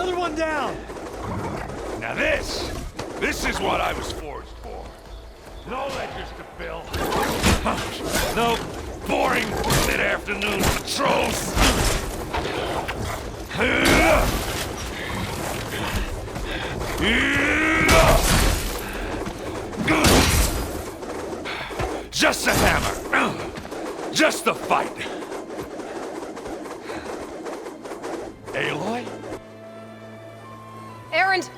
Another one down! Now this is what I was forged for. No ledgers to fill. No boring mid-afternoon patrols. Just a hammer. Just a fight. Aloy? Erend!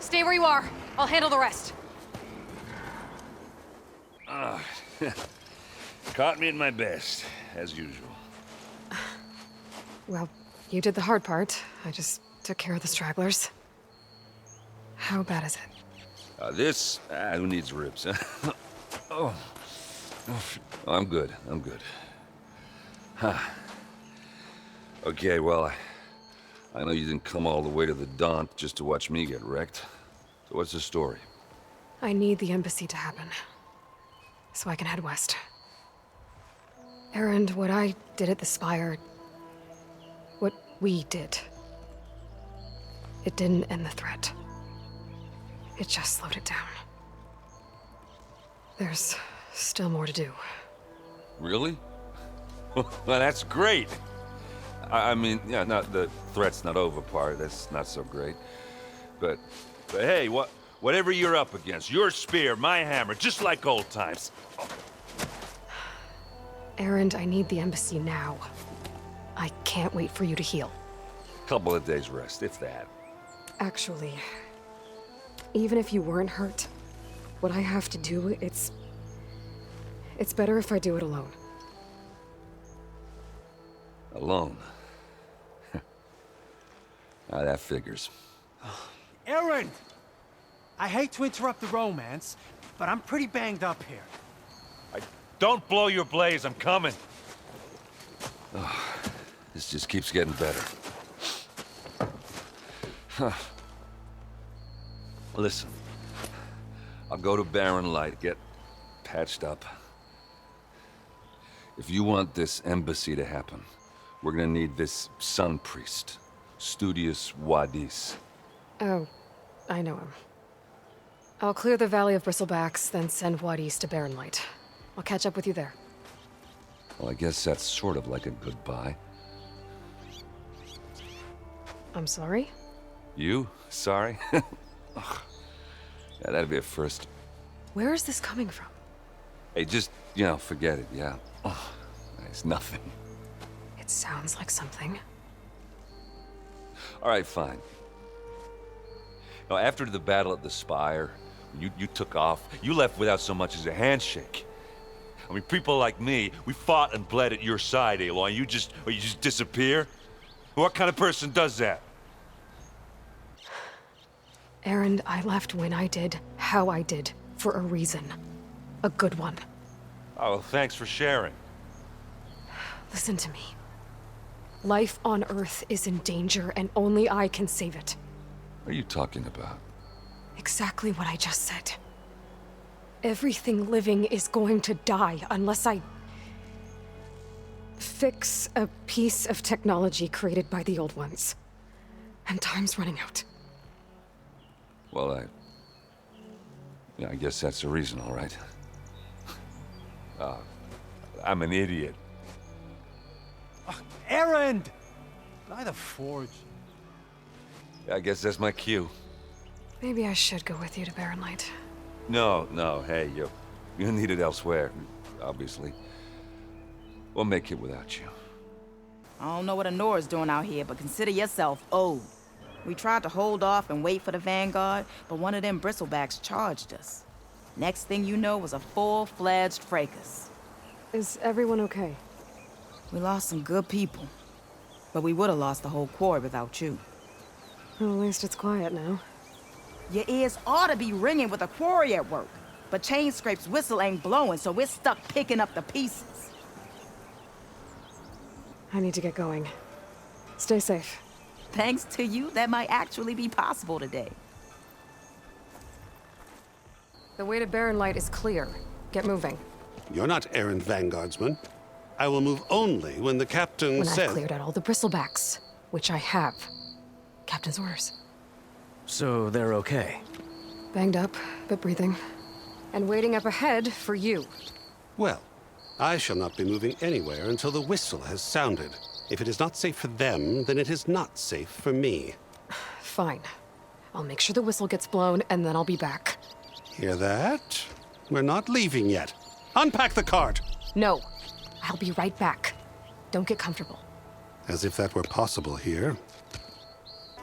Stay where you are. I'll handle the rest. Caught me at my best, as usual. Well, you did the hard part. I just took care of the stragglers. How bad is it? Who needs ribs, huh? Oh. I'm good. Huh. Okay, well, I know you didn't come all the way to the Daunt just to watch me get wrecked. So what's the story? I need the embassy to happen, so I can head west. Erend, what I did at the Spire... what we did... it didn't end the threat. It just slowed it down. There's still more to do. Really? Well, that's great. I mean, yeah, not the threat's not over part. That's not so great. But hey, whatever you're up against, your spear, my hammer, just like old times. Erend, I need the embassy now. I can't wait for you to heal. Couple of days rest, if that. Actually, even if you weren't hurt, what I have to do, it's better if I do it alone. Alone? That figures. Erend! I hate to interrupt the romance, but I'm pretty banged up here. Don't blow your blaze, I'm coming. This just keeps getting better. Listen, I'll go to Barren Light, get patched up. If you want this embassy to happen, we're gonna need this Sun Priest, Studius Wadis. Oh, I know him. I'll clear the Valley of Bristlebacks, then send Wadis to Barren Light. I'll catch up with you there. Well, I guess that's sort of like a goodbye. I'm sorry? You? Sorry? Ugh. Yeah, that'd be a first. Where is this coming from? Hey, just, forget it, yeah. Oh, it's nothing. It sounds like something. All right, fine. Now, after the battle at the Spire, you took off. You left without so much as a handshake. I mean, people like me, we fought and bled at your side, Aloy. You just disappear? What kind of person does that? Erend, I left when I did, how I did, for a reason. A good one. Oh, well, thanks for sharing. Listen to me. Life on Earth is in danger, and only I can save it. What are you talking about? Exactly what I just said. Everything living is going to die unless I... fix a piece of technology created by the old ones. And time's running out. Well, I guess that's the reason, all right. I'm an idiot. Erend! By the Forge. I guess that's my cue. Maybe I should go with you to Barren Light. No, hey, you need it elsewhere, obviously. We'll make it without you. I don't know what Honora's doing out here, but consider yourself owed. We tried to hold off and wait for the Vanguard, but one of them bristlebacks charged us. Next thing you know was a full-fledged fracas. Is everyone okay? We lost some good people, but we would have lost the whole quarry without you. Well, at least it's quiet now. Your ears ought to be ringing with a quarry at work. but Chain Scrape's whistle ain't blowing, so we're stuck picking up the pieces. I need to get going. Stay safe. Thanks to you, that might actually be possible today. The way to Barren Light is clear. Get moving. You're not errand vanguardsman. I will move only when the captain When says... I've cleared out all the bristlebacks, which I have. Captain's orders. So they're okay? Banged up, but breathing. And waiting up ahead for you. Well, I shall not be moving anywhere until the whistle has sounded. If it is not safe for them, then it is not safe for me. Fine. I'll make sure the whistle gets blown, and then I'll be back. Hear that? We're not leaving yet. Unpack the cart! No. I'll be right back. Don't get comfortable. As if that were possible here.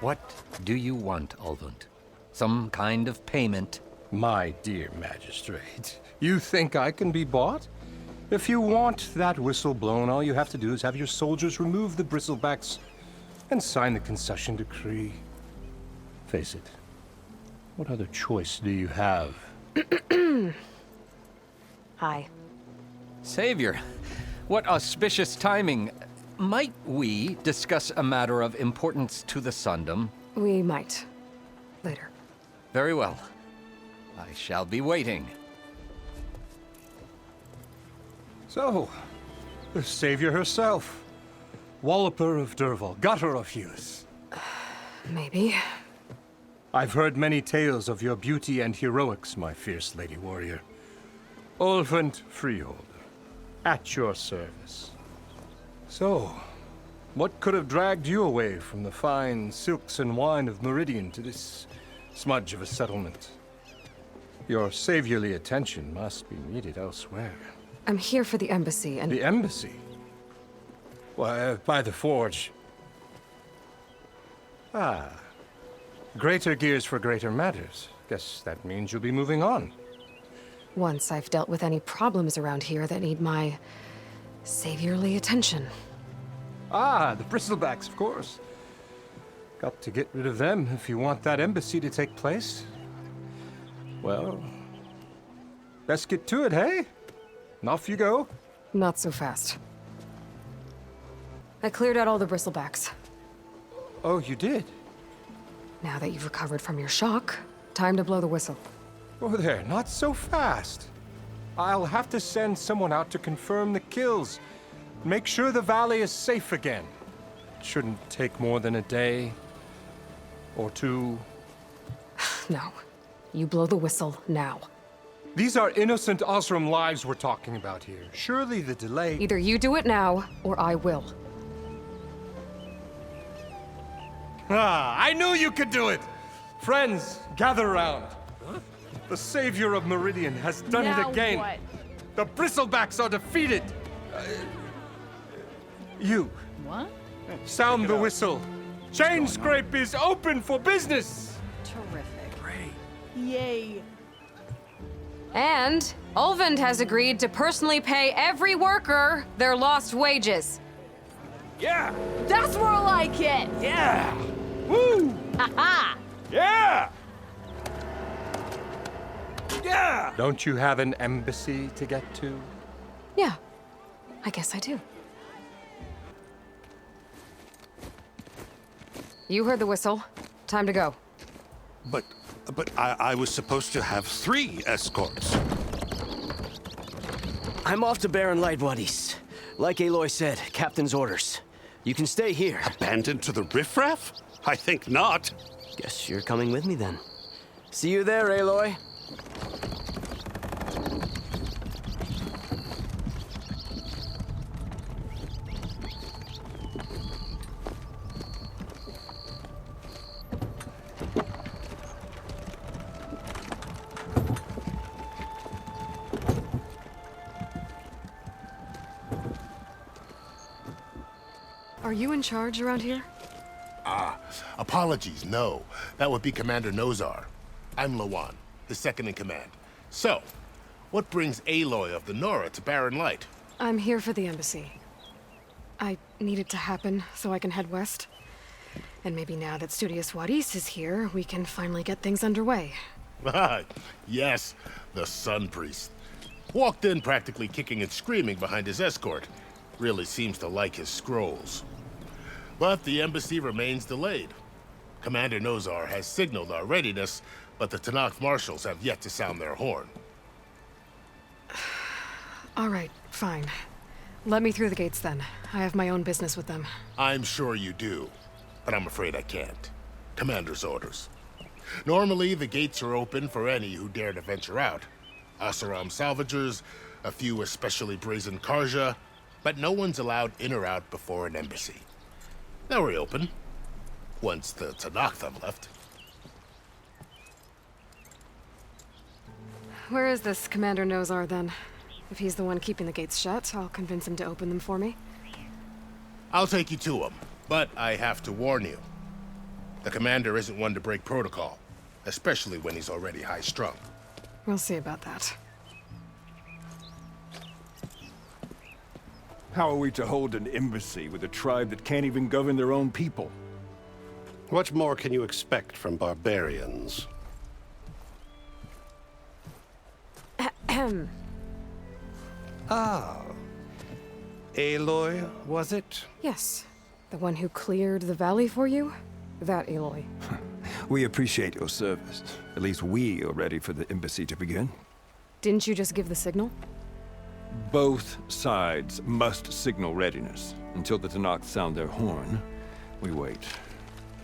What do you want, Ulvund? Some kind of payment? My dear magistrate, you think I can be bought? If you want that whistle blown, all you have to do is have your soldiers remove the bristlebacks and sign the concession decree. Face it, what other choice do you have? Hi. Savior, what auspicious timing. Might we discuss a matter of importance to the Sundom? We might. Later. Very well. I shall be waiting. So, the savior herself. Walloper of Derval, gutter of Hughes. Maybe. I've heard many tales of your beauty and heroics, my fierce lady warrior. Ulvund Freeholder, at your service. So, what could have dragged you away from the fine silks and wine of Meridian to this smudge of a settlement? Your saviorly attention must be needed elsewhere. I'm here for the embassy, and... The embassy? Why, by the forge. Ah. Greater gears for greater matters. Guess that means you'll be moving on. Once I've dealt with any problems around here that need my saviorly attention. Ah, the bristlebacks, of course. Got to get rid of them if you want that embassy to take place. Well, let's get to it, hey? And off you go. Not so fast. I cleared out all the bristlebacks. Oh, you did? Now that you've recovered from your shock, time to blow the whistle. Oh, there, not so fast. I'll have to send someone out to confirm the kills. Make sure the valley is safe again. Shouldn't take more than a day or two. No. You blow the whistle now. These are innocent Osram lives we're talking about here. Surely the delay... Either you do it now, or I will. Ah, I knew you could do it! Friends, gather around. The savior of Meridian has done it again. What? The bristlebacks are defeated. You, What? sound the whistle. Chain Scrape is open for business. Terrific. Great. Yay. And Ulvund has agreed to personally pay every worker their lost wages. Yeah! That's more like it! Yeah! Woo! Ha-ha! Yeah! Yeah! Don't you have an embassy to get to? Yeah, I guess I do. You heard the whistle. Time to go. But I was supposed to have 3 escorts. I'm off to Barren Light, Wadis. Like Aloy said, Captain's orders. You can stay here. Abandoned to the riffraff? I think not. Guess you're coming with me then. See you there, Aloy. Are you in charge around here? Apologies, no. That would be Commander Nozar. I'm Lawan, his second in command. So, what brings Aloy of the Nora to Barren Light? I'm here for the embassy. I need it to happen so I can head west. And maybe now that Studious Wadis is here, we can finally get things underway. Yes, the Sun Priest. Walked in practically kicking and screaming behind his escort. Really seems to like his scrolls. But the embassy remains delayed. Commander Nozar has signaled our readiness, but the Tanakh marshals have yet to sound their horn. All right, fine. Let me through the gates then. I have my own business with them. I'm sure you do, but I'm afraid I can't. Commander's orders. Normally, the gates are open for any who dare to venture out. Asaram salvagers, a few especially brazen Karja, but no one's allowed in or out before an embassy. They'll reopen, once the Tanakh have left. Where is this Commander Nozar then? If he's the one keeping the gates shut, I'll convince him to open them for me. I'll take you to him, but I have to warn you. The commander isn't one to break protocol, especially when he's already high-strung. We'll see about that. How are we to hold an embassy with a tribe that can't even govern their own people? What more can you expect from barbarians? Ah. Aloy, was it? Yes. The one who cleared the valley for you? That Aloy. We appreciate your service. At least we are ready for the embassy to begin. Didn't you just give the signal? Both sides must signal readiness. Until the Tanakh sound their horn, we wait.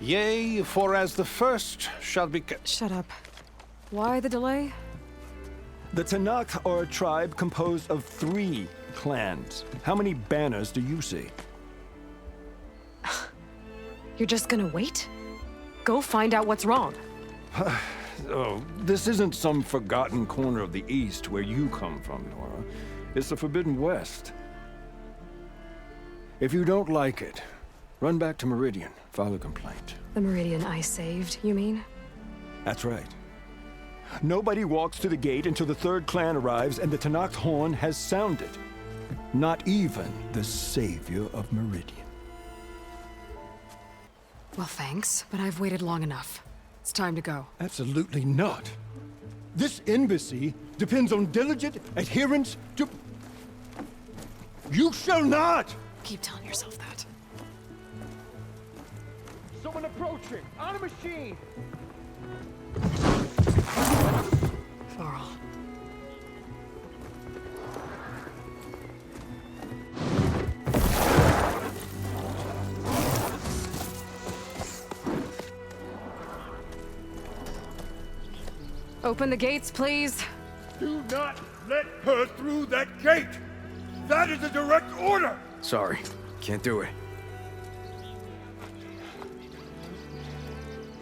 Yea, for as the first shall be... Shut up. Why the delay? The Tanakh are a tribe composed of 3 clans. How many banners do you see? You're just gonna wait? Go find out what's wrong. Oh, this isn't some forgotten corner of the East where you come from, Nora. It's the Forbidden West. If you don't like it, run back to Meridian, file a complaint. The Meridian I saved, you mean? That's right. Nobody walks to the gate until the 3rd clan arrives and the Tanakh horn has sounded. Not even the savior of Meridian. Well, thanks, but I've waited long enough. It's time to go. Absolutely not. This embassy depends on diligent adherence to... You shall not! Keep telling yourself that. Someone approaching! On a machine! Varl. Open the gates, please. Do not let her through that gate! That is a direct order! Sorry, can't do it.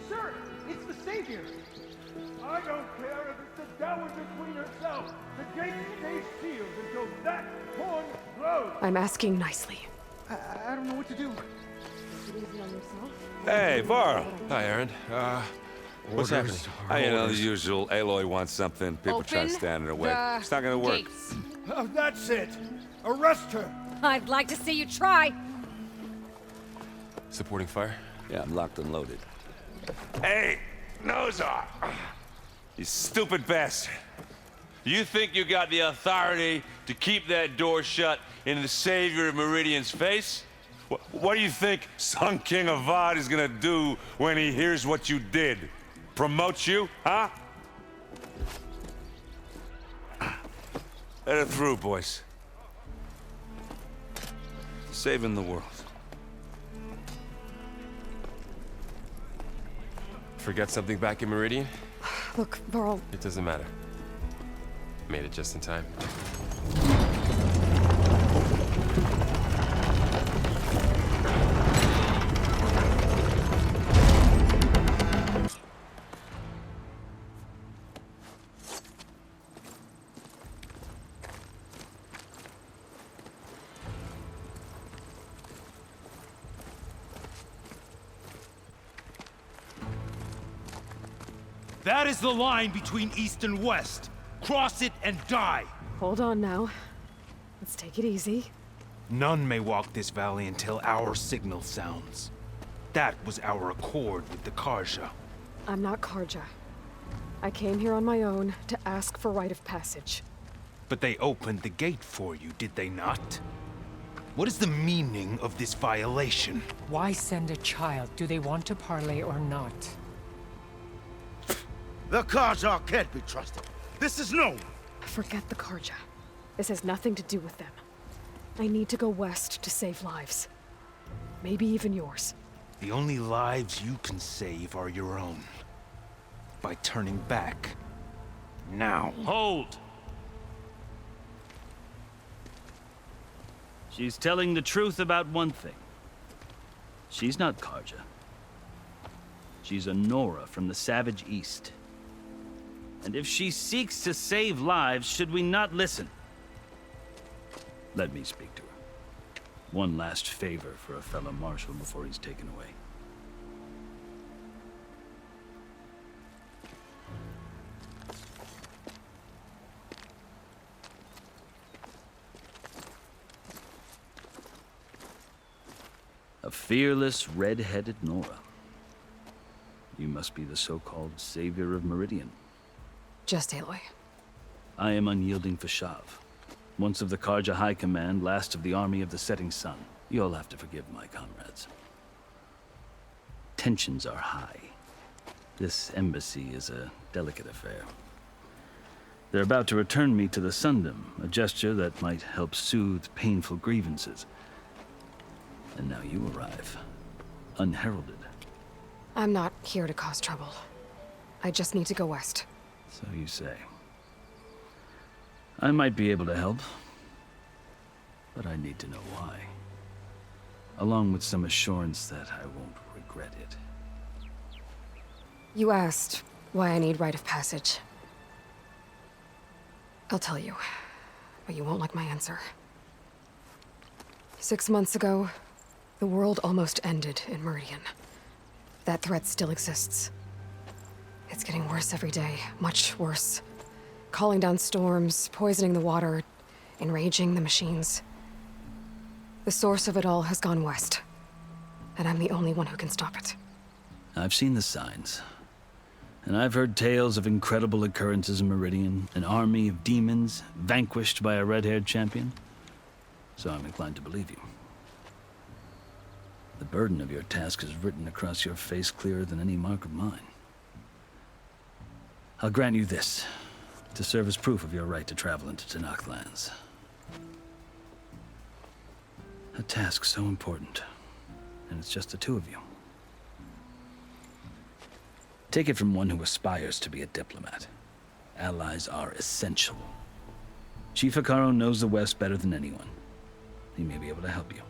Sir, it's the Savior! I don't care if it's the Dowager Queen herself! The gate stays sealed until that horn blows! I'm asking nicely. I don't know what to do. Hey, Varl. Hi, Aaron. What's happening? You know, the usual. Aloy wants something. People try to stand in her way. It's not gonna work. Gates. Oh, that's it! Arrest her! I'd like to see you try. Supporting fire? Yeah, I'm locked and loaded. Hey, Nozar! You stupid bastard. You think you got the authority to keep that door shut in the savior of Meridian's face? What do you think Sun King Avad is gonna do when he hears what you did? Promote you, huh? Let her through, boys. Saving the world. Forget something back in Meridian? Look, Varl. It doesn't matter. Made it just in time. That is the line between East and West. Cross it and die. Hold on now. Let's take it easy. None may walk this valley until our signal sounds. That was our accord with the Karja. I'm not Karja. I came here on my own to ask for rite of passage. But they opened the gate for you, did they not? What is the meaning of this violation? Why send a child? Do they want to parley or not? The Karja can't be trusted. This is known. Forget the Karja. This has nothing to do with them. I need to go west to save lives. Maybe even yours. The only lives you can save are your own. By turning back. Now. Hold! She's telling the truth about one thing. She's not Karja. She's a Nora from the Savage East. And if she seeks to save lives, should we not listen? Let me speak to her. One last favor for a fellow marshal before he's taken away. A fearless, red-headed Nora. You must be the so-called savior of Meridian. Just Aloy. I am unyielding Fashav. Once of the Karja High Command, last of the army of the setting sun. You'll have to forgive my comrades. Tensions are high. This embassy is a delicate affair. They're about to return me to the Sundom, a gesture that might help soothe painful grievances. And now you arrive, unheralded. I'm not here to cause trouble. I just need to go west. So you say. I might be able to help, but I need to know why. Along with some assurance that I won't regret it. You asked why I need rite of passage. I'll tell you, but you won't like my answer. 6 months ago, the world almost ended in Meridian. That threat still exists. It's getting worse every day, much worse. Calling down storms, poisoning the water, enraging the machines. The source of it all has gone west, and I'm the only one who can stop it. I've seen the signs. And I've heard tales of incredible occurrences in Meridian, an army of demons vanquished by a red-haired champion. So I'm inclined to believe you. The burden of your task is written across your face clearer than any mark of mine. I'll grant you this, to serve as proof of your right to travel into Tenakth lands. A task so important, and it's just the two of you. Take it from one who aspires to be a diplomat. Allies are essential. Chief Hekarro knows the West better than anyone. He may be able to help you.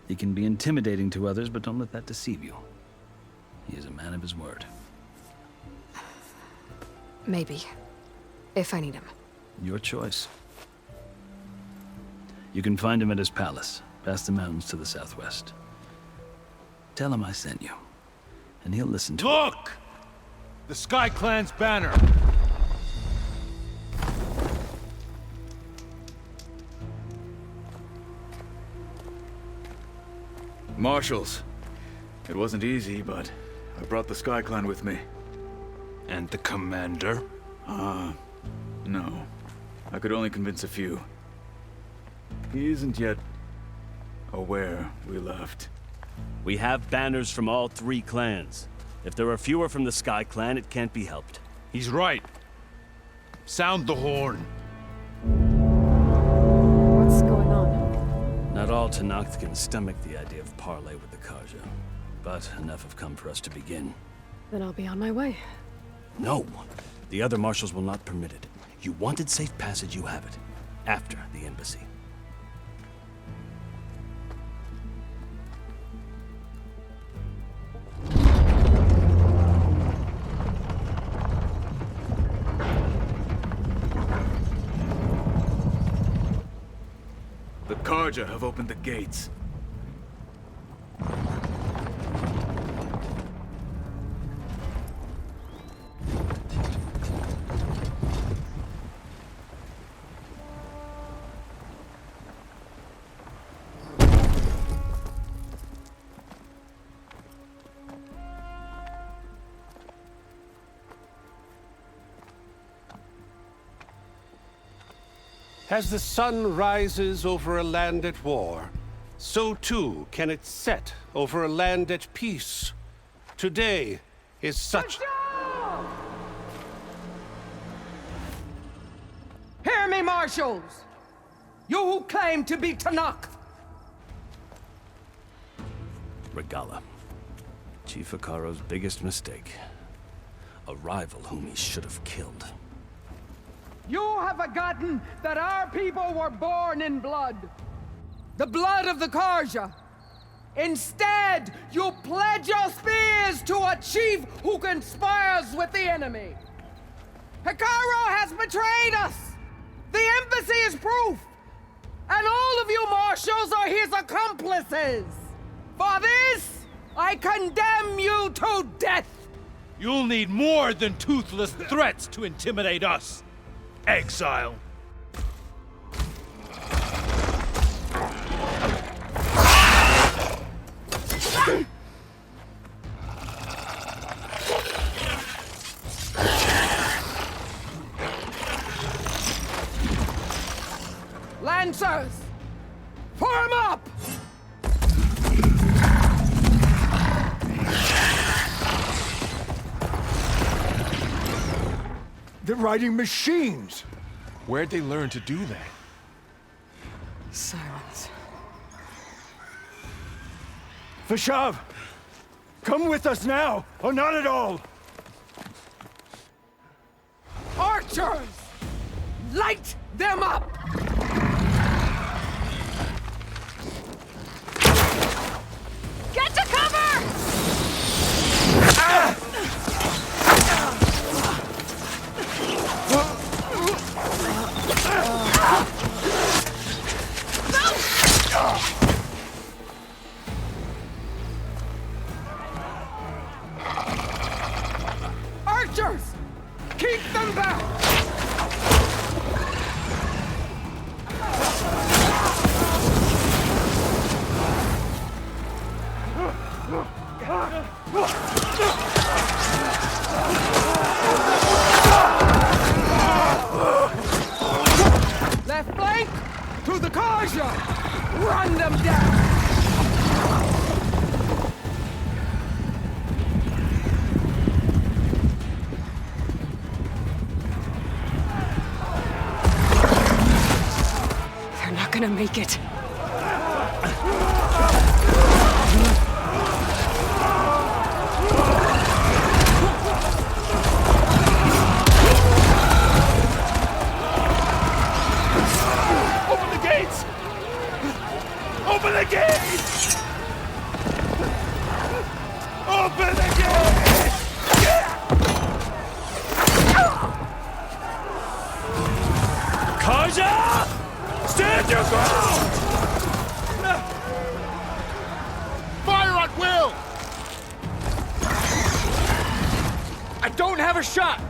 He can be intimidating to others, but don't let that deceive you. He is a man of his word. Maybe. If I need him. Your choice. You can find him at his palace, past the mountains to the southwest. Tell him I sent you, and he'll listen to Look! It. The Sky Clan's banner! Marshals. It wasn't easy, but I brought the Sky Clan with me. And the commander? No. I could only convince a few. He isn't yet aware we left. We have banners from all 3 clans. If there are fewer from the Sky Clan, it can't be helped. He's right. Sound the horn. What's going on? Not all Tenakth can stomach the idea of parley with the Karja, but enough have come for us to begin. Then I'll be on my way. No. The other marshals will not permit it. You wanted safe passage, you have it. After the embassy. The Karja have opened the gates. As the sun rises over a land at war, so too can it set over a land at peace. Today is such... Hear me, marshals! You who claim to be Tanakh! Regala. Chief Hikaro's biggest mistake. A rival whom he should have killed. You have forgotten that our people were born in blood. The blood of the Karja. Instead, you pledge your spears to a chief who conspires with the enemy. Hikaro has betrayed us! The embassy is proof! And all of you marshals are his accomplices! For this, I condemn you to death! You'll need more than toothless threats to intimidate us. Exile. Lancers! Form up! They're riding machines! Where'd they learn to do that? Silence. Vashav! Come with us now, or not at all! Archers! Light them up! Get to cover! Archers! Keep them back! Left flank to the Karja! Run them down! They're not gonna make it. Open the gates! Open the gates! Open the gates! Karja! Stand your ground! Fire at will! I don't have a shot!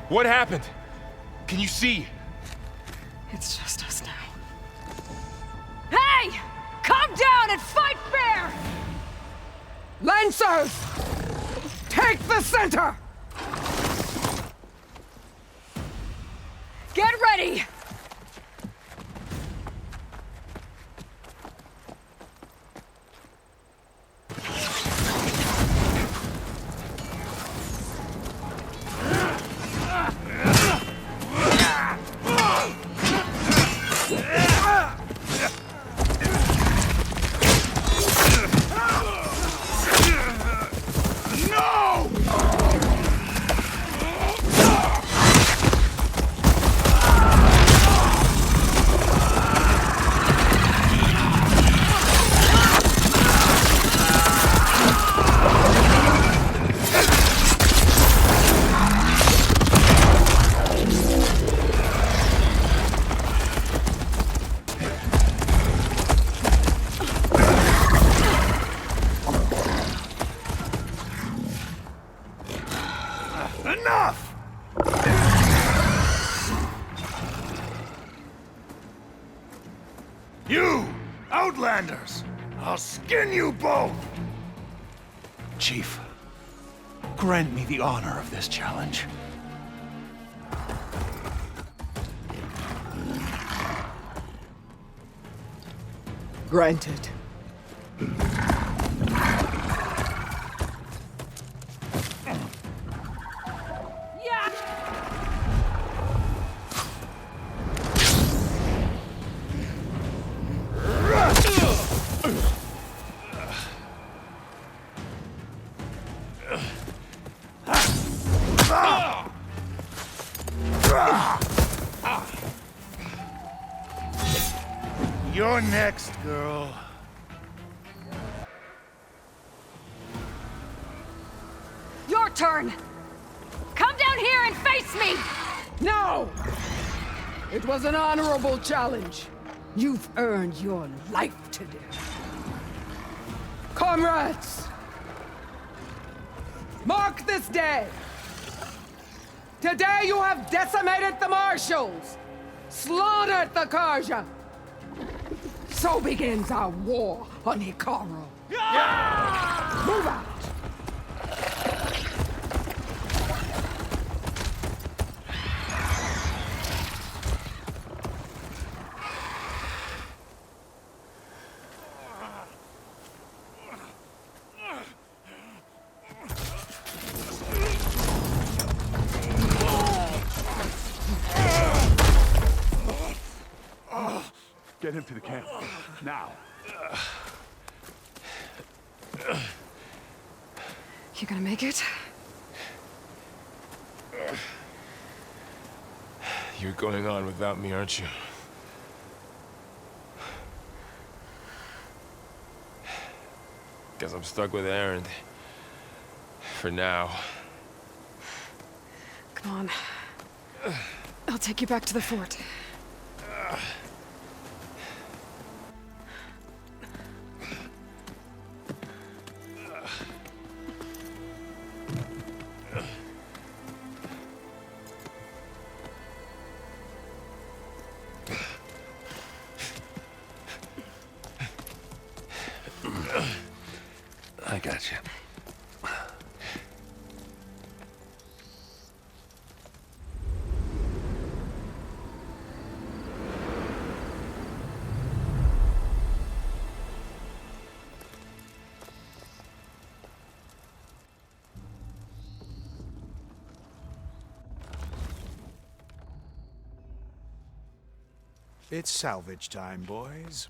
What happened? Can you see? It's just us now. Hey! Calm down and fight fair! Lancers! Take the center! Get ready! No! Enough! You, Outlanders! I'll skin you both! Chief, grant me the honor of this challenge. Granted. You're next, girl. Your turn! Come down here and face me! No! It was an honorable challenge. You've earned your life today. Comrades! Mark this day! Today you have decimated the Marshals! Slaughtered the Karja! So begins our war on Hikaru. Move out! Get him to the camp. Now. You gonna make it? You're going on without me, aren't you? Guess I'm stuck with Aaron. For now. Come on. I'll take you back to the fort. I got you. It's salvage time, boys.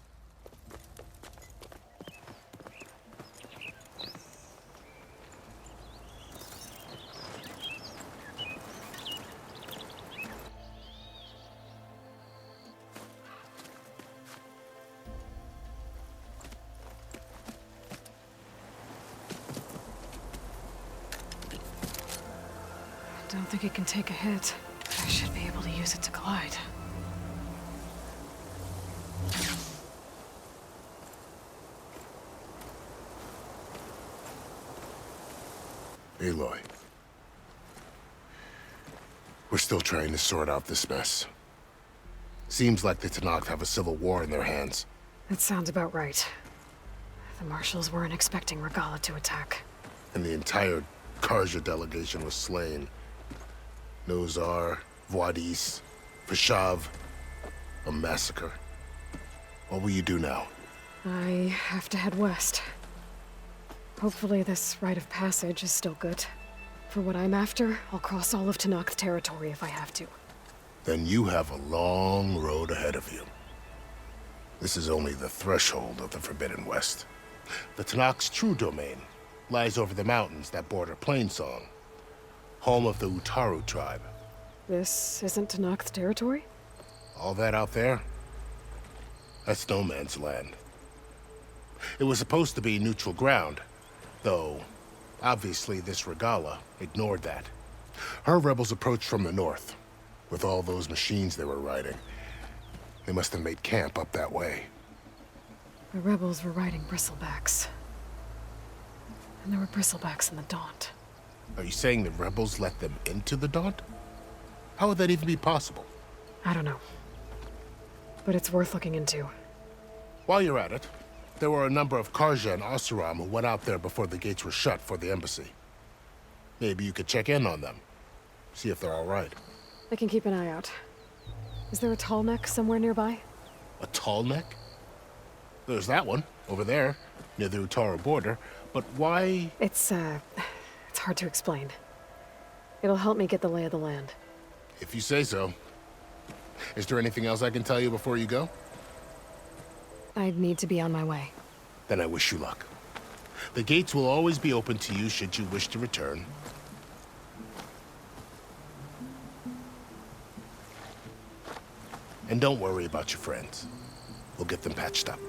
Don't think it can take a hit. I should be able to use it to glide. Aloy. We're still trying to sort out this mess. Seems like the Tenakth have a civil war in their hands. That sounds about right. The Marshals weren't expecting Regalla to attack. And the entire Karja delegation was slain. Nozar, Voidis, Vashav. A massacre. What will you do now? I have to head west. Hopefully this rite of passage is still good. For what I'm after, I'll cross all of Tenakth territory if I have to. Then you have a long road ahead of you. This is only the threshold of the Forbidden West. The Tenakth's true domain lies over the mountains that border Plainsong, home of the Utaru tribe. This isn't Tenakth territory? All that out there? That's no man's land. It was supposed to be neutral ground, though obviously this Regalla ignored that. Her rebels approached from the north, with all those machines they were riding. They must have made camp up that way. The rebels were riding bristlebacks. And there were bristlebacks in the Daunt. Are you saying the rebels let them into the Daunt? How would that even be possible? I don't know. But it's worth looking into. While you're at it, there were a number of Karja and Oseram who went out there before the gates were shut for the embassy. Maybe you could check in on them. See if they're all right. I can keep an eye out. Is there a tall neck somewhere nearby? A tall neck? There's that one, over there, near the Utara border. But why? It's hard to explain. It'll help me get the lay of the land. If you say so. Is there anything else I can tell you before you go? I'd need to be on my way. Then I wish you luck. The gates will always be open to you should you wish to return. And don't worry about your friends. We'll get them patched up.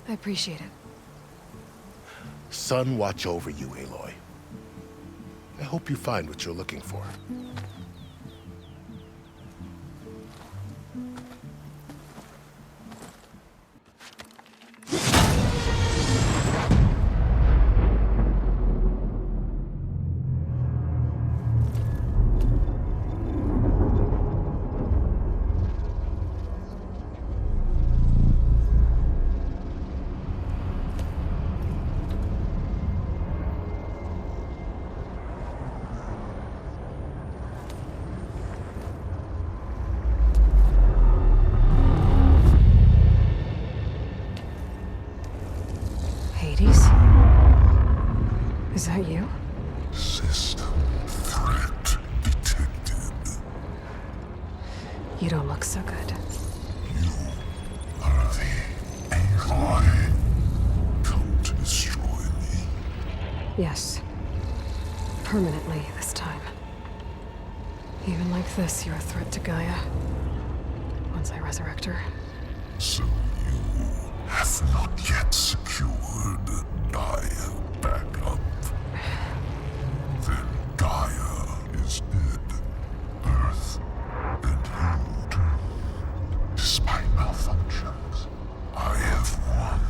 I appreciate it. Sun watch over you, Aloy. I hope you find what you're looking for. Is that you? System threat detected. You don't look so good. You are the Aloy. Come to destroy me. Yes. Permanently this time. Even like this, you're a threat to Gaia. Once I resurrect her. So you have not yet secured Gaia back up. Then Gaia is dead. Earth and you doomed. Despite malfunctions, I have won.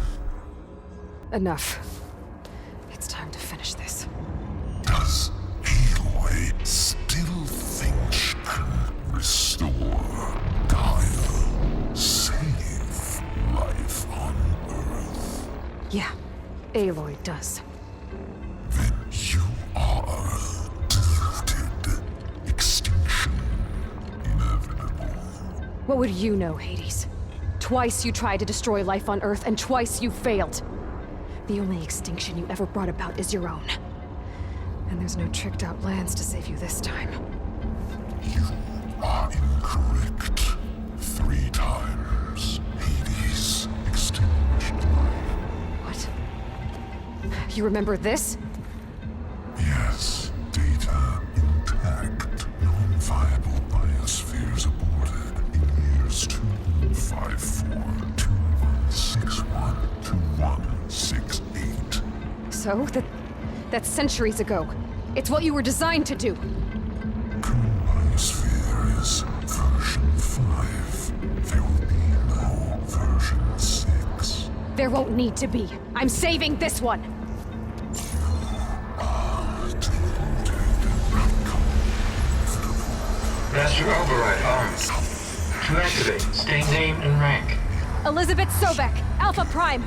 Enough. It's time to finish this. Does Aloy still think she can restore Gaia? Save life on Earth? Yeah, Aloy does. Then you are deluded. Extinction inevitable. What would you know, Hades? Twice you tried to destroy life on Earth, and twice you failed. The only extinction you ever brought about is your own. And there's no tricked-out lands to save you this time. You are incorrect. 3 times. Hades extinguished life. What? You remember this? Yes, data intact. Non-viable biospheres aborted in years 2154, 2161, 2168. So? That's centuries ago. It's what you were designed to do. Biosphere is version 5. There will be no version 6. There won't need to be. I'm saving this one. Master override armed. To activate, state name and rank. Elizabeth Sobek, Alpha Prime.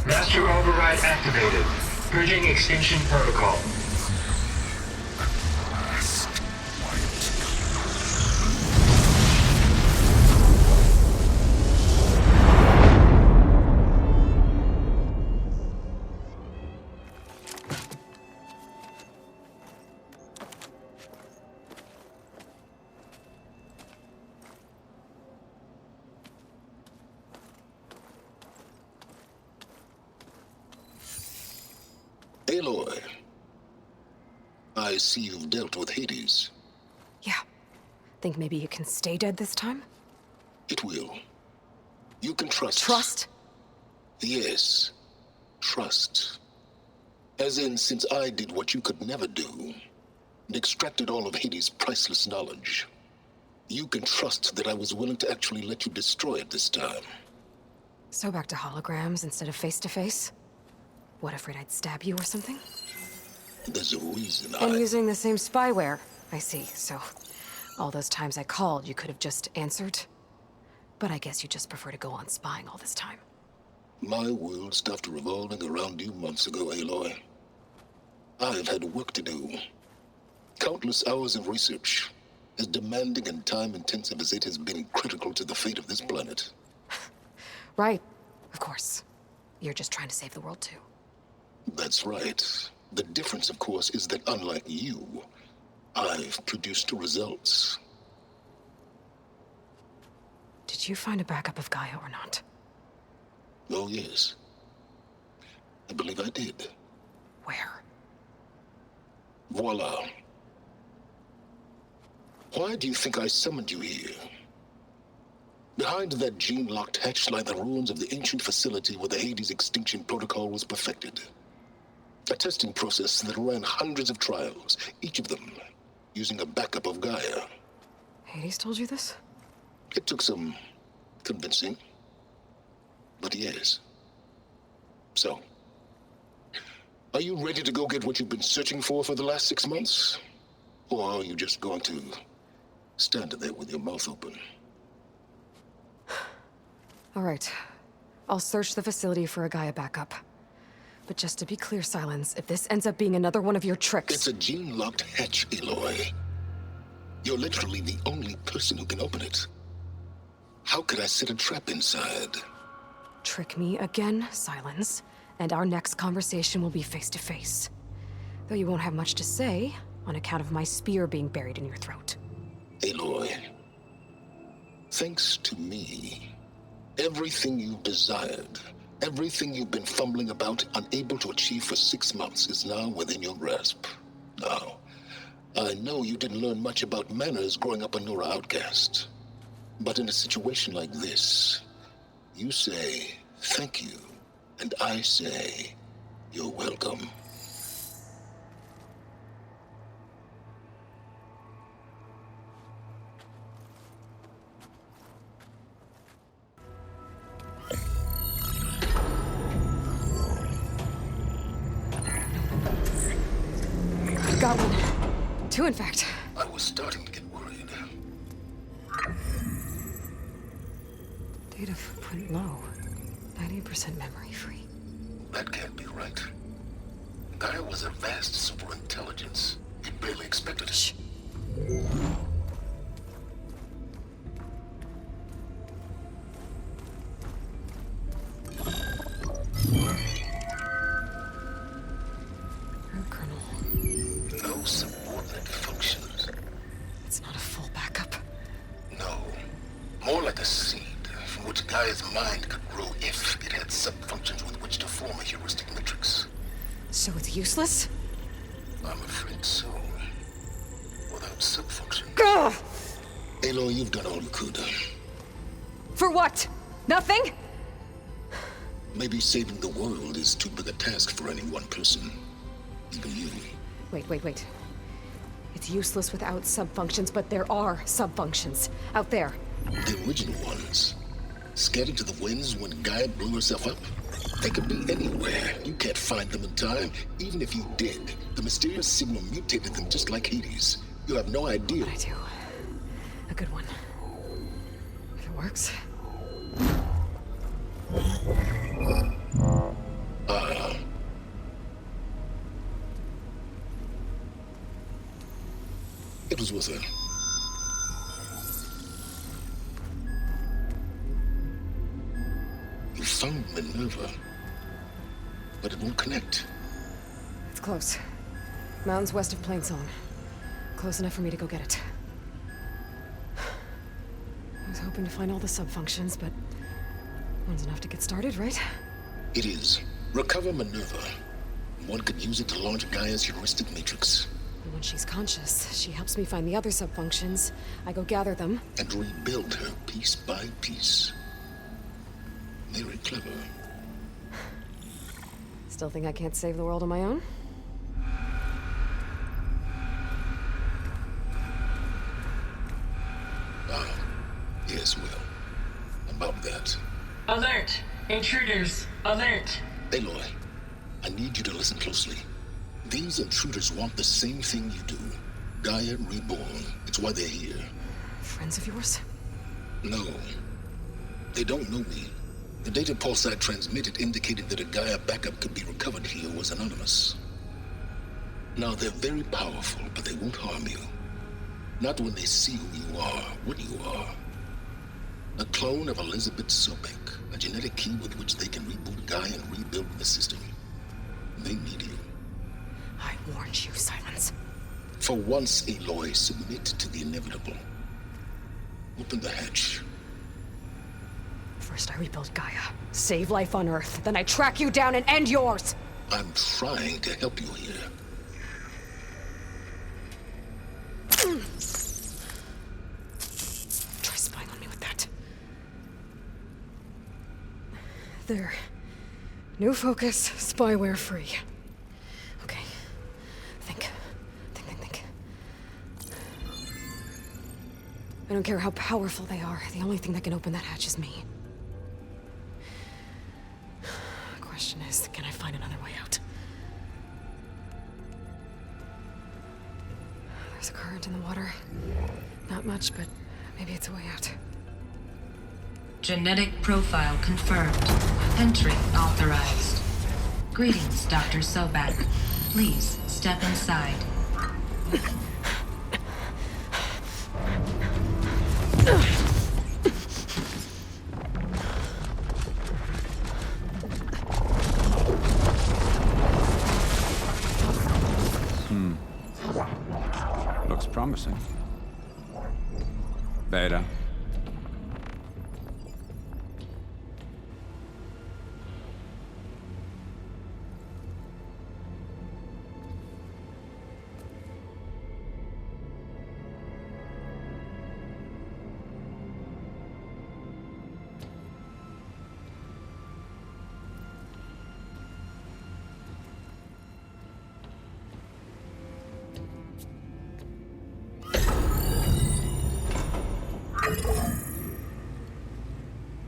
Master override activated. Purging extinction protocol. Aloy, I see you've dealt with Hades. Yeah. Think maybe you can stay dead this time? It will. You can trust. Trust? Yes. Trust. As in, since I did what you could never do, and extracted all of Hades' priceless knowledge, you can trust that I was willing to actually let you destroy it this time. So back to holograms instead of face-to-face? What, afraid I'd stab you or something? There's a reason And using the same spyware. I see, so all those times I called, you could have just answered? But I guess you just prefer to go on spying all this time. My world stopped revolving around you months ago, Aloy. I've had work to do. Countless hours of research, as demanding and time-intensive as it has been critical to the fate of this planet. Right, of course. You're just trying to save the world too. That's right. The difference, of course, is that unlike you, I've produced results. Did you find a backup of Gaia or not? Oh, yes. I believe I did. Where? Voila. Why do you think I summoned you here? Behind that gene-locked hatch lie the ruins of the ancient facility where the Hades extinction protocol was perfected. A testing process that ran hundreds of trials, each of them using a backup of Gaia. Hades told you this? It took some convincing, but yes. So, are you ready to go get what you've been searching for the last 6 months? Or are you just going to stand there with your mouth open? All right. I'll search the facility for a Gaia backup. But just to be clear, Silence, if this ends up being another one of your tricks... It's a gene-locked hatch, Aloy. You're literally the only person who can open it. How could I set a trap inside? Trick me again, Silence, and our next conversation will be face-to-face. Though you won't have much to say, on account of my spear being buried in your throat. Aloy, thanks to me, everything you've desired, everything you've been fumbling about, unable to achieve for 6 months, is now within your grasp. Now, I know you didn't learn much about manners growing up a Nora outcast. But in a situation like this, you say, thank you, and I say, you're welcome. Got one. 2, in fact. I was starting to get worried. Data footprint low. 90% memory free. That can't be right. Gaia was a vast superintelligence. It barely expected it. No subordinate functions. It's not a full backup. No. More like a seed from which Gaia's mind could grow if it had sub-functions with which to form a heuristic matrix. So it's useless? I'm afraid so. Without sub-functions. Gah! Aloy, you've done all you could. For what? Nothing? Maybe saving the world is too big a task for any one person. Even you. Wait. It's useless without sub-functions, but there are sub-functions out there. The original ones. Scattered to the winds when Gaia blew herself up? They could be anywhere. You can't find them in time. Even if you did, the mysterious signal mutated them just like Hades. You have no idea. But I do. A good one. If it works. It was worth it. You found Minerva, but it won't connect. It's close. Mountains west of Plainsong. Close enough for me to go get it. I was hoping to find all the sub-functions, but one's enough to get started, right? It is. Recover Minerva. One could use it to launch Gaia's heuristic matrix. And when she's conscious, she helps me find the other sub-functions. I go gather them. And rebuild her piece by piece. Very clever. Still think I can't save the world on my own? Yes, well, about that. Alert! Intruders, alert. Aloy, I need you to listen closely. These intruders want the same thing you do. Gaia reborn. It's why they're here. Friends of yours? No. They don't know me. The data Pulsar transmitted indicated that a Gaia backup could be recovered here was anonymous. Now, they're very powerful, but they won't harm you. Not when they see who you are, what you are. A clone of Elizabeth Sobek, a genetic key with which they can reboot Gaia and rebuild the system. They need you. I warned you, Silence. For once, Aloy, submit to the inevitable. Open the hatch. First I rebuild Gaia, save life on Earth, then I track you down and end yours! I'm trying to help you here. Try spying on me with that. There. New focus, spyware free. Okay. Think. I don't care how powerful they are. The only thing that can open that hatch is me. The question is, can I find another way out? There's a current in the water. Not much, but maybe it's a way out. Genetic profile confirmed. Entry authorized. Greetings, Dr. Sobek. Please step inside. Looks promising. Beta.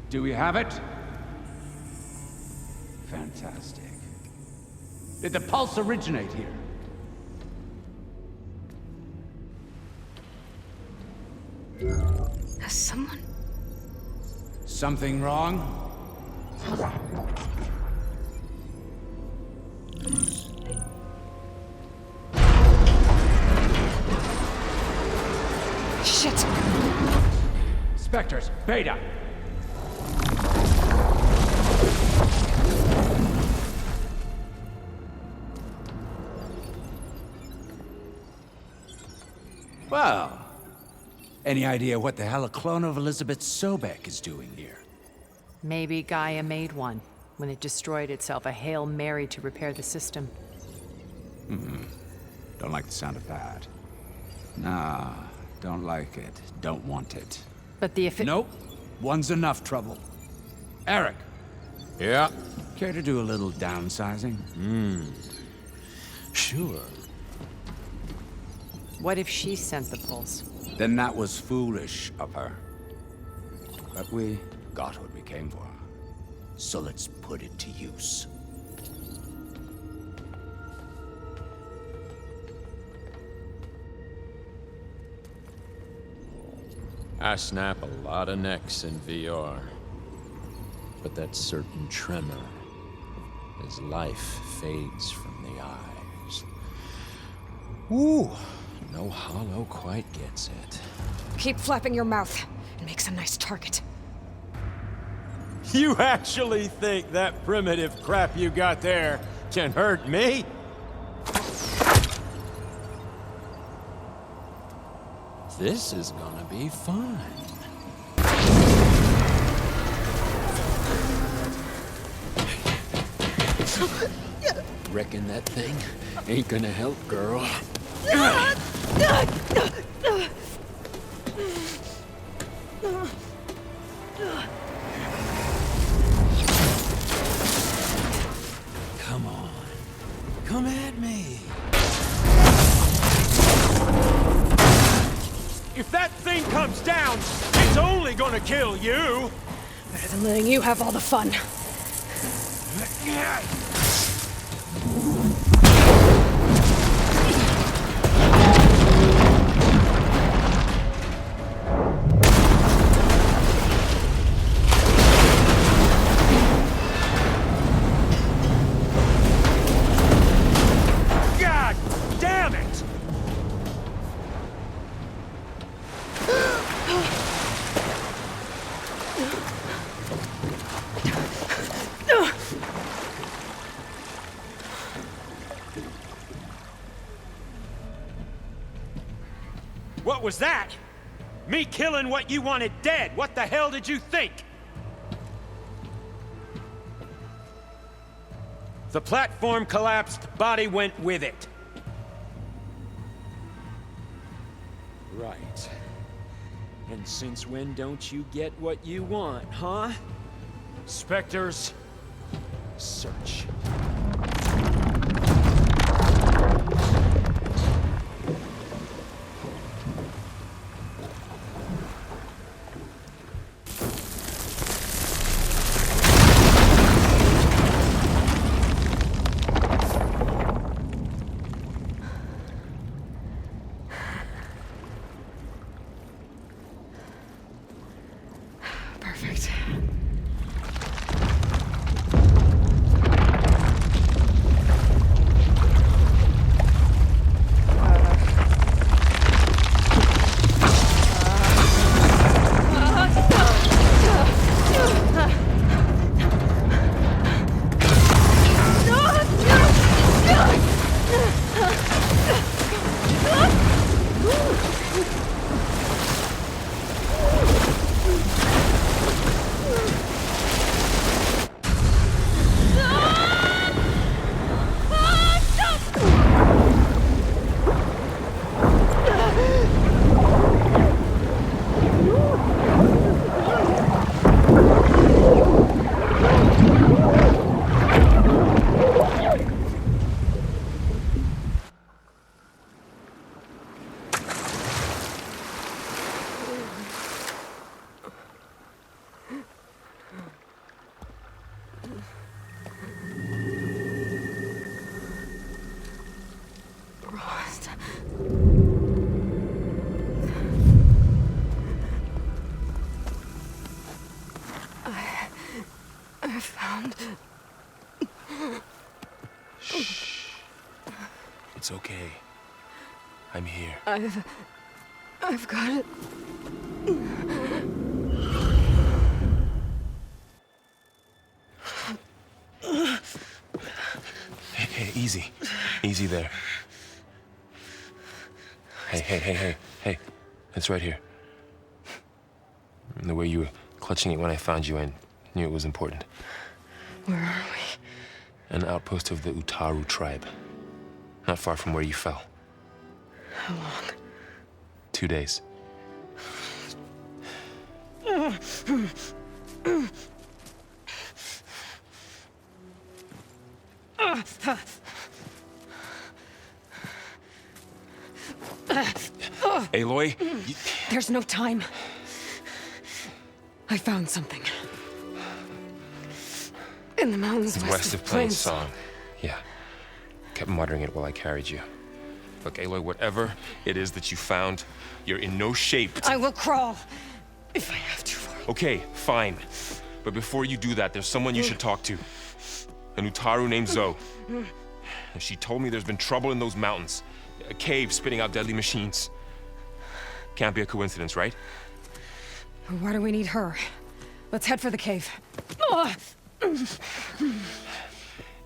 Do we have it? Fantastic. Did the pulse originate here? Has someone... Something wrong? Shit! Spectres, Beta! Well, any idea what the hell a clone of Elizabeth Sobek is doing here? Maybe Gaia made one when it destroyed itself, a Hail Mary to repair the system. Don't like the sound of that. Nah, don't like it. Don't want it. But the Nope. One's enough trouble. Eric. Yeah? Care to do a little downsizing? Sure. What if she sent the pulse? Then that was foolish of her. But we got what we came for. So let's put it to use. I snap a lot of necks in VR. But that certain tremor as life fades from the eyes. Ooh, no hollow quite gets it. Keep flapping your mouth and make some nice target. You actually think that primitive crap you got there can hurt me? This is gonna be fun. Reckon that thing ain't gonna help, girl. Come on. Come at me. If that thing comes down, it's only gonna kill you. Better than letting you have all the fun. God damn it! What was that? Me killing what you wanted dead. What the hell did you think? The platform collapsed, body went with it. Right. And since when don't you get what you want, huh? Spectres, search. Perfect. I found... Shh. It's okay. I'm here. I've got it. Hey, easy. Easy there. Hey. It's right here. The way you were clutching it when I found you, I knew it was important. Where are we? An outpost of the Utaru tribe. Not far from where you fell. How long? 2 days. Aloy? There's no time. I found something. In the mountains west of Plain Song. Yeah. Kept muttering it while I carried you. Look, Aloy, whatever it is that you found, you're in no shape to... I will crawl, if I have to. Okay, fine. But before you do that, there's someone you should talk to. An Utaru named Zoe. And she told me there's been trouble in those mountains. A cave spitting out deadly machines. Can't be a coincidence, right? Why do we need her? Let's head for the cave.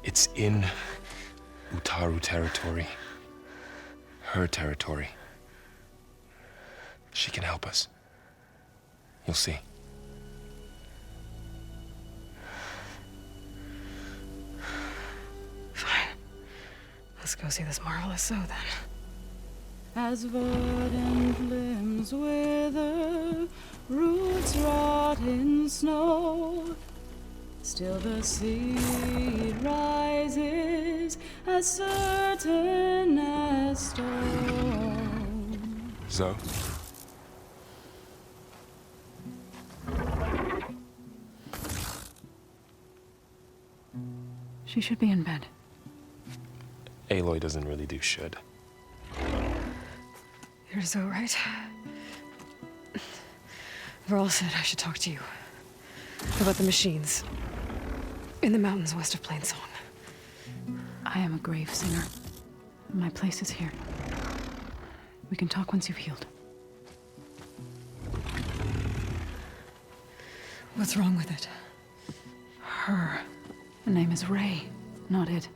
It's in Utaru territory. Her territory. She can help us. You'll see. Fine. Let's go see this marvelous Zoe then. As verdant limbs wither, roots rot in snow, still the seed rises as certain as stone. Zoe? She should be in bed. Aloy doesn't really do should. You're so right. Varl said I should talk to you about the machines in the mountains west of Plainsong. I am a grave singer. My place is here. We can talk once you've healed. What's wrong with it? Her. The name is Ray, not it.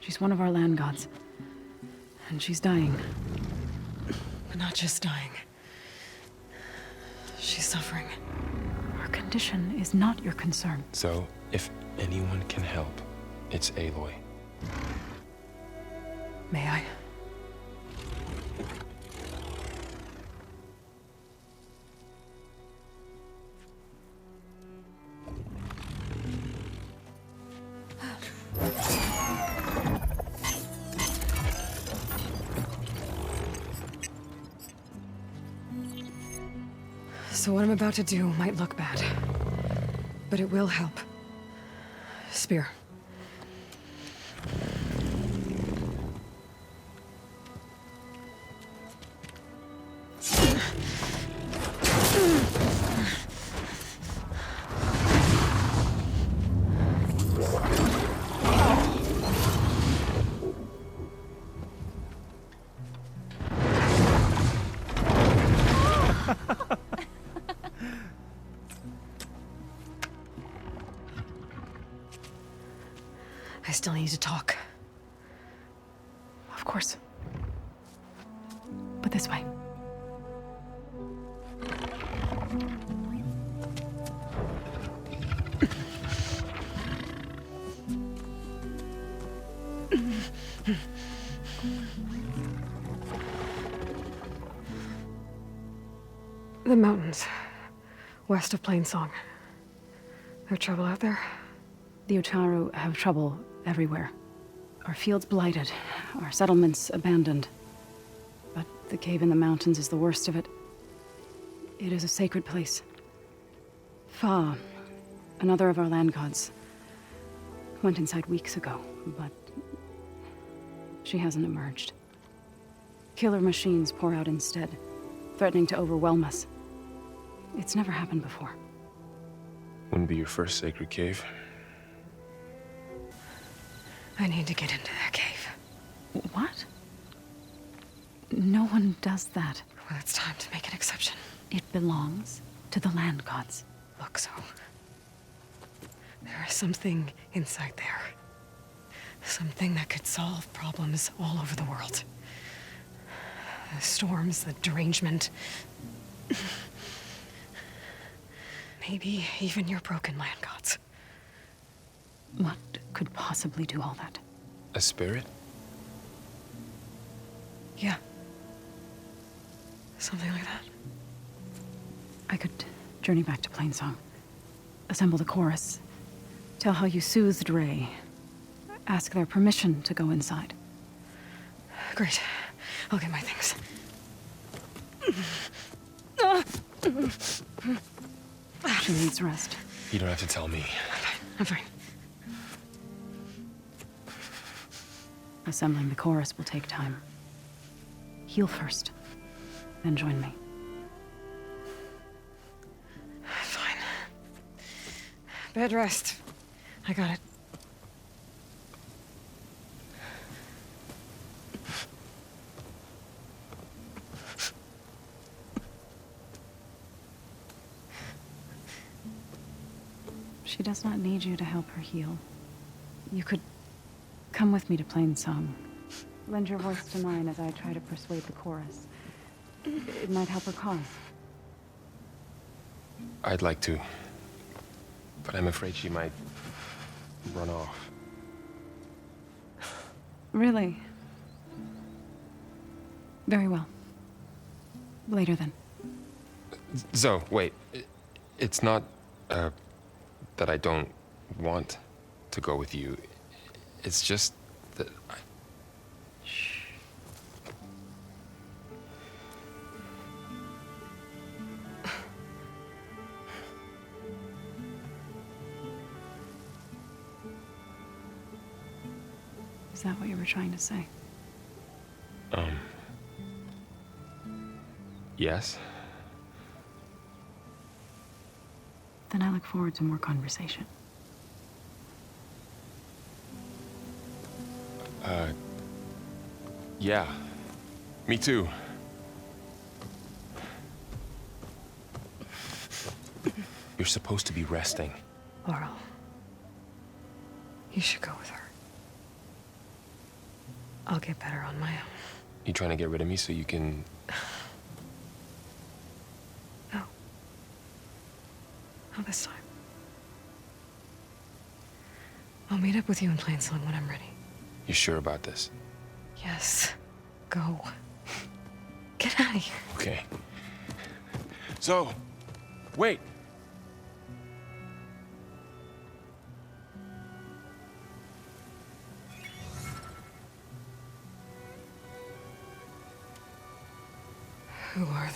She's one of our land gods. And she's dying. But not just dying. She's suffering. Her condition is not your concern. So, if anyone can help, it's Aloy. May I? So what I'm about to do might look bad, but it will help. Spear. I still need to talk. Of course. But this way. The mountains, west of Plainsong. There's trouble out there? The Utaru have trouble everywhere. Our fields blighted, our settlements abandoned. But the cave in the mountains is the worst of it. It is a sacred place. Fa, another of our land gods, went inside weeks ago, but she hasn't emerged. Killer machines pour out instead, threatening to overwhelm us. It's never happened before. Wouldn't be your first sacred cave. I need to get into that cave. What? No one does that. Well, it's time to make an exception. It belongs to the land gods. Look, so there is something inside there. Something that could solve problems all over the world. The storms, the derangement. Maybe even your broken land gods. What could possibly do all that? A spirit? Yeah. Something like that. I could journey back to Plainsong, assemble the chorus, tell how you soothed Ray, ask their permission to go inside. Great. I'll get my things. She needs rest. You don't have to tell me. I'm fine. Assembling the chorus will take time. Heal first, then join me. Fine. Bed rest. I got it. She does not need you to help her heal. You could come with me to Plainsong. Lend your voice to mine as I try to persuade the chorus. It might help her cause. I'd like to, but I'm afraid she might run off. Really? Very well. Later then. Zoe, wait. It's not, that I don't want to go with you. It's just that I... Shh. Is that what you were trying to say? Yes? Then I look forward to more conversation. Yeah. Me too. You're supposed to be resting. Laurel, you should go with her. I'll get better on my own. You trying to get rid of me so you can... No. Not this time. I'll meet up with you in Plain Song when I'm ready. You sure about this? Yes. Go. Get out of here. Okay. So, wait. Who are they?